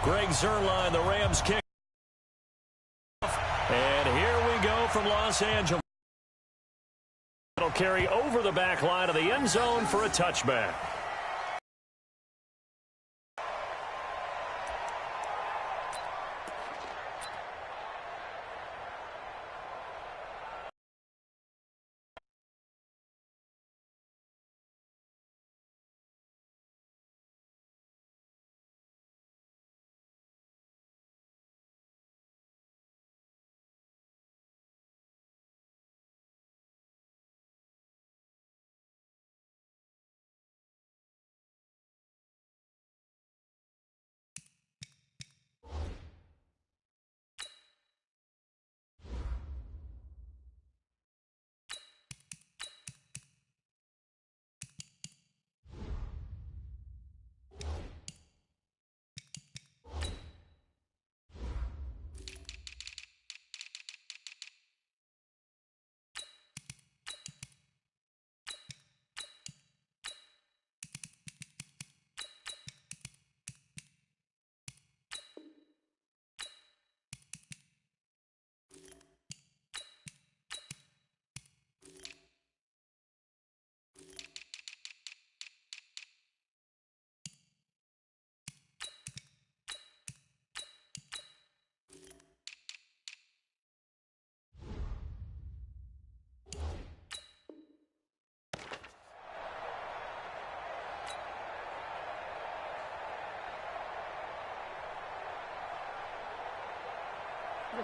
Greg Zuerlein, the Rams kick. And here we go from Los Angeles. It'll carry over the back line of the end zone for a touchback.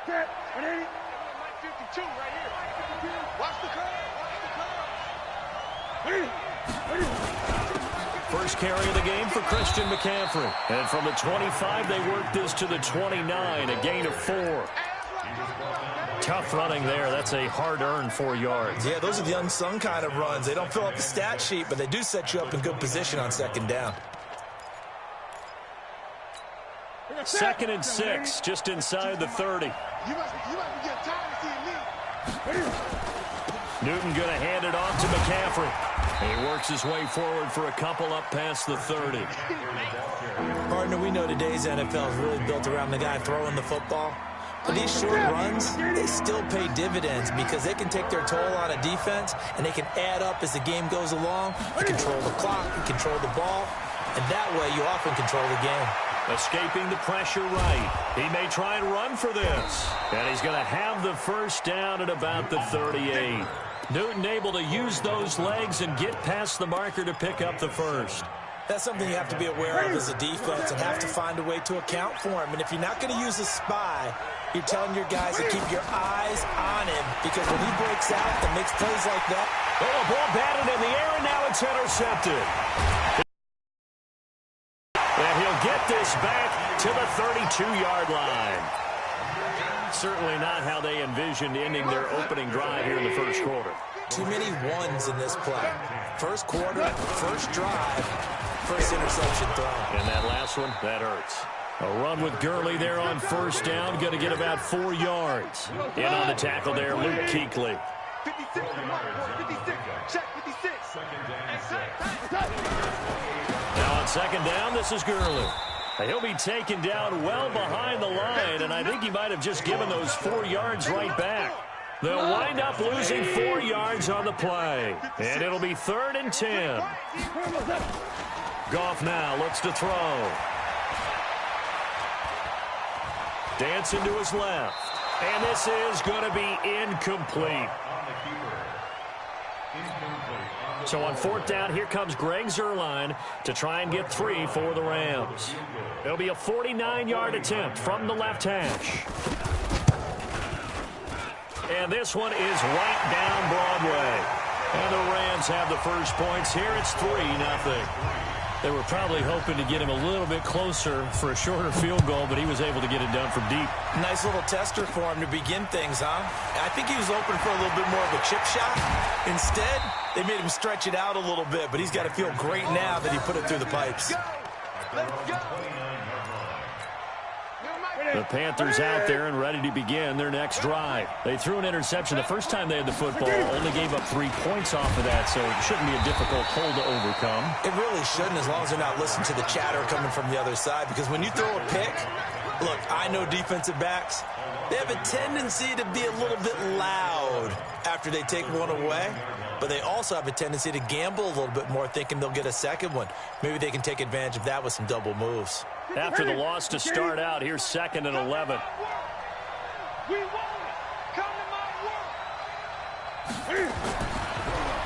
Set, 180. 52 right here. Watch the curve. First carry of the game for Christian McCaffrey. And from the 25, they work this to the 29, a gain of 4. Tough running there. That's a hard-earned 4 yards. Yeah, those are the unsung kind of runs. They don't fill up the stat sheet, but they do set you up in good position on second down. 2nd and 6, just inside the 30. You must be getting tired of seeing me. Newton going to hand it off to McCaffrey. He works his way forward for a couple up past the 30. Partner, we know today's NFL is really built around the guy throwing the football. But these short runs, they still pay dividends because they can take their toll on a defense and they can add up as the game goes along. You control the clock, you control the ball, and that way you often control the game. Escaping the pressure right. He may try and run for this. And he's going to have the first down at about the 38. Newton able to use those legs and get past the marker to pick up the first. That's something you have to be aware of as a defense and have to find a way to account for him. And if you're not going to use a spy, you're telling your guys to keep your eyes on him because when he breaks out and makes plays like that. Oh, a ball batted in the air, and now it's intercepted. And he'll get this back to the 32-yard line. Certainly not how they envisioned ending their opening drive here in the first quarter. Too many ones in this play. First quarter, first drive, first interception throw. And that last one, that hurts. A run with Gurley there on first down. Going to get about 4 yards. In on the tackle there, Luke Kuechly. 56, check 56. Now on second down, this is Gurley. He'll be taken down well behind the line, and I think he might have just given those 4 yards right back. They'll wind up losing 4 yards on the play, and it'll be 3rd and 10. Goff now looks to throw. Dancing to his left, and this is going to be incomplete. So on 4th down, here comes Greg Zuerlein to try and get 3 for the Rams. It'll be a 49-yard attempt from the left hash. And this one is right down Broadway. And the Rams have the first points here. It's 3-0. They were probably hoping to get him a little bit closer for a shorter field goal, but he was able to get it done from deep. Nice little tester for him to begin things, huh? I think he was open for a little bit more of a chip shot. Instead, they made him stretch it out a little bit, but he's got to feel great now that he put it through the pipes. The Panthers out there and ready to begin their next drive. They threw an interception the first time they had the football, only gave up 3 points off of that, so it shouldn't be a difficult hole to overcome. It really shouldn't, as long as they're not listening to the chatter coming from the other side, because when you throw a pick, look, I know defensive backs, they have a tendency to be a little bit loud after they take one away, but they also have a tendency to gamble a little bit more, thinking they'll get a second one. Maybe they can take advantage of that with some double moves. After the loss to start out, here's 2nd and 11.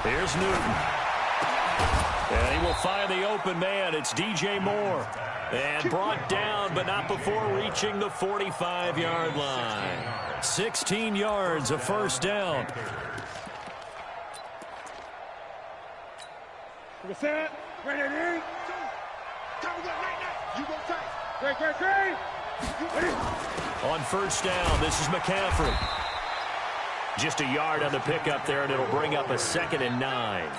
Here's Newton. And he will find the open man. It's DJ Moore. And brought down, but not before reaching the 45-yard line. 16 yards, a first down. Set. Ready, ready. You go tight. On first down, this is McCaffrey. Just a yard on the pickup there, and it'll bring up a 2nd and 9.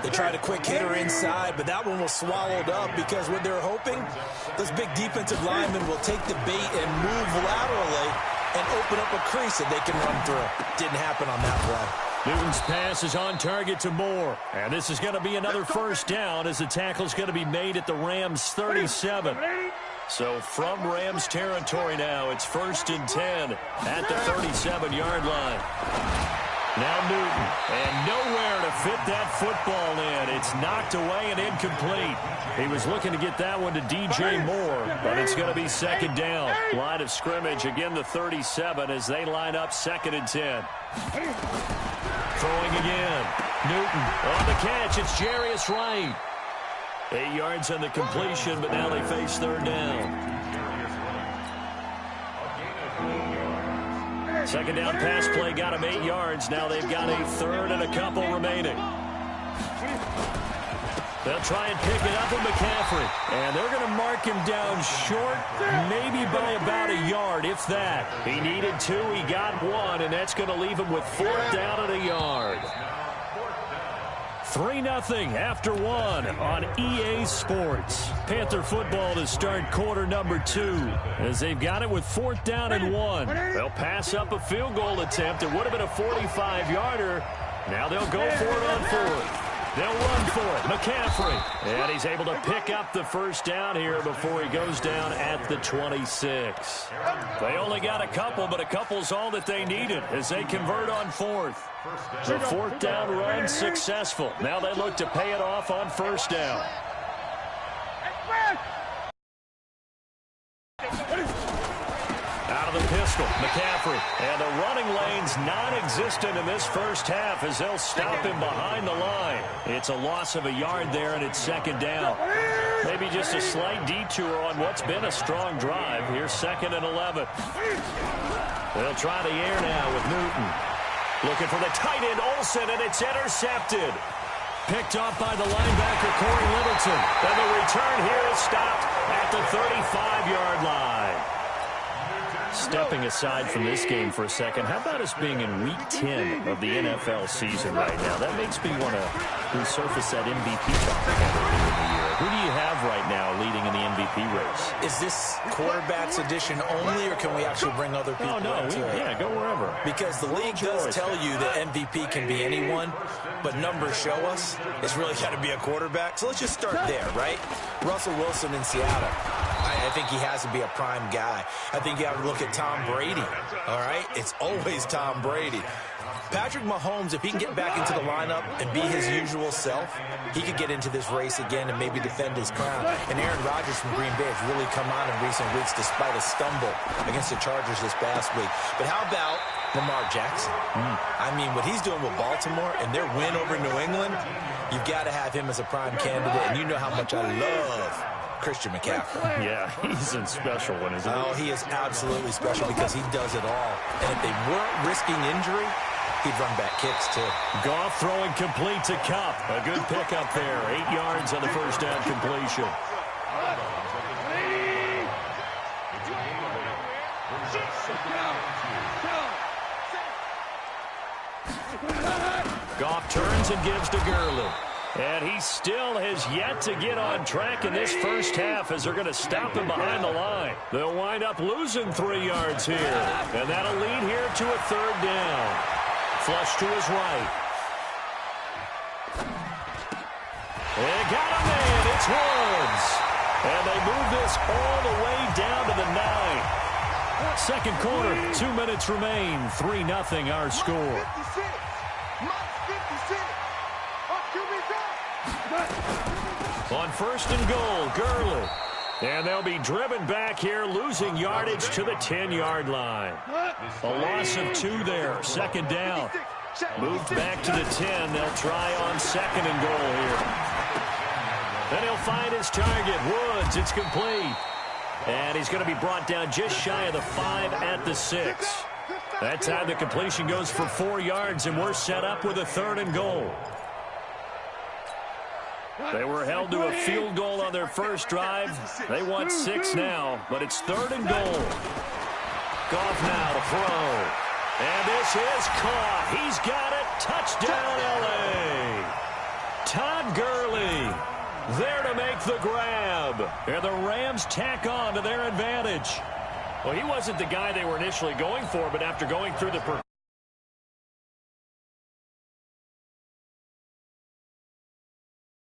They tried a quick hitter inside, but that one was swallowed up because what they're hoping, those big defensive linemen will take the bait and move laterally and open up a crease that they can run through. Didn't happen on that play. Newton's pass is on target to Moore. And this is going to be another first down as the tackle's going to be made at the Rams' 37. So from Rams territory now, it's 1st and 10 at the 37-yard line. Now Newton, and nowhere to fit that football in. It's knocked away and incomplete. He was looking to get that one to DJ Moore, but it's going to be 2nd down. Line of scrimmage, again the 37 as they line up 2nd and 10. Throwing again. Newton on the catch. It's Jarius Wright. 8 yards on the completion, but now they face 3rd down. 2nd down pass play got him 8 yards. Now they've got a 3rd and a couple remaining. They'll try and pick it up with McCaffrey. And they're going to mark him down short, maybe by about a yard, if that. He needed 2, he got 1, and that's going to leave him with 4th down and a yard. 3-0 after 1 on EA Sports. Panther football to start quarter number 2 as they've got it with 4th down and 1. They'll pass up a field goal attempt. It would have been a 45-yarder. Now they'll go for it on 4th. They'll run for it. McCaffrey. And he's able to pick up the first down here before he goes down at the 26. They only got a couple, but a couple's all that they needed as they convert on 4th. The 4th down run successful. Now they look to pay it off on 1st down. Out of the pistol, McCaffrey. And the running lane's non-existent in this first half as they'll stop him behind the line. It's a loss of a yard there, and it's 2nd down. Maybe just a slight detour on what's been a strong drive. Here's 2nd and 11. They'll try the air now with Newton. Looking for the tight end, Olsen, and it's intercepted. Picked off by the linebacker, Corey Littleton. And the return here is stopped at the 35-yard line. Stepping aside from this game for a second, how about us being in Week 10 of the NFL season right now? That makes me want to resurface that MVP talk again earlier in the year. Who do you have right now leading in the MVP race? Is this quarterbacks edition only, or can we actually bring other people into it? Yeah, go wherever. Because the league does tell you that MVP can be anyone, but numbers show us it's really got to be a quarterback. So let's just start there, right? Russell Wilson in Seattle. I think he has to be a prime guy. I think you have to look at Tom Brady, all right? It's always Tom Brady. Patrick Mahomes, if he can get back into the lineup and be his usual self, he could get into this race again and maybe defend his crown. And Aaron Rodgers from Green Bay has really come on in recent weeks despite a stumble against the Chargers this past week. But how about Lamar Jackson? I mean, what he's doing with Baltimore and their win over New England, you've got to have him as a prime candidate. And you know how much I love Christian McCaffrey. Yeah, he's a special one, isn't he? Oh, he is absolutely special because he does it all. And if they weren't risking injury, he'd run back kicks, too. Goff throwing complete to Kupp. A good pickup there. 8 yards on the first down completion. Goff turns and gives to Gurley. And he still has yet to get on track in this first half as they're going to stop him behind the line. They'll wind up losing 3 yards here. And that'll lead here to a 3rd down. Flush to his right. And got him in. It's Woods. And they move this all the way down to the 9. Second quarter, 2 minutes remain. 3-0 our score. On 1st and goal, Gurley. And they'll be driven back here, losing yardage to the 10-yard line. A loss of 2 there. 2nd down. Moved back to the 10. They'll try on 2nd and goal here. Then he'll find his target, Woods. It's complete. And he's going to be brought down just shy of the 5 at the 6. That time the completion goes for 4 yards, and we're set up with a 3rd and goal. They were held to a field goal on their first drive. They want 6 now, but it's 3rd and goal. Goff now to throw. And this is caught. He's got it. Touchdown, L.A. Todd Gurley there to make the grab. And the Rams tack on to their advantage. Well, he wasn't the guy they were initially going for, but after going through the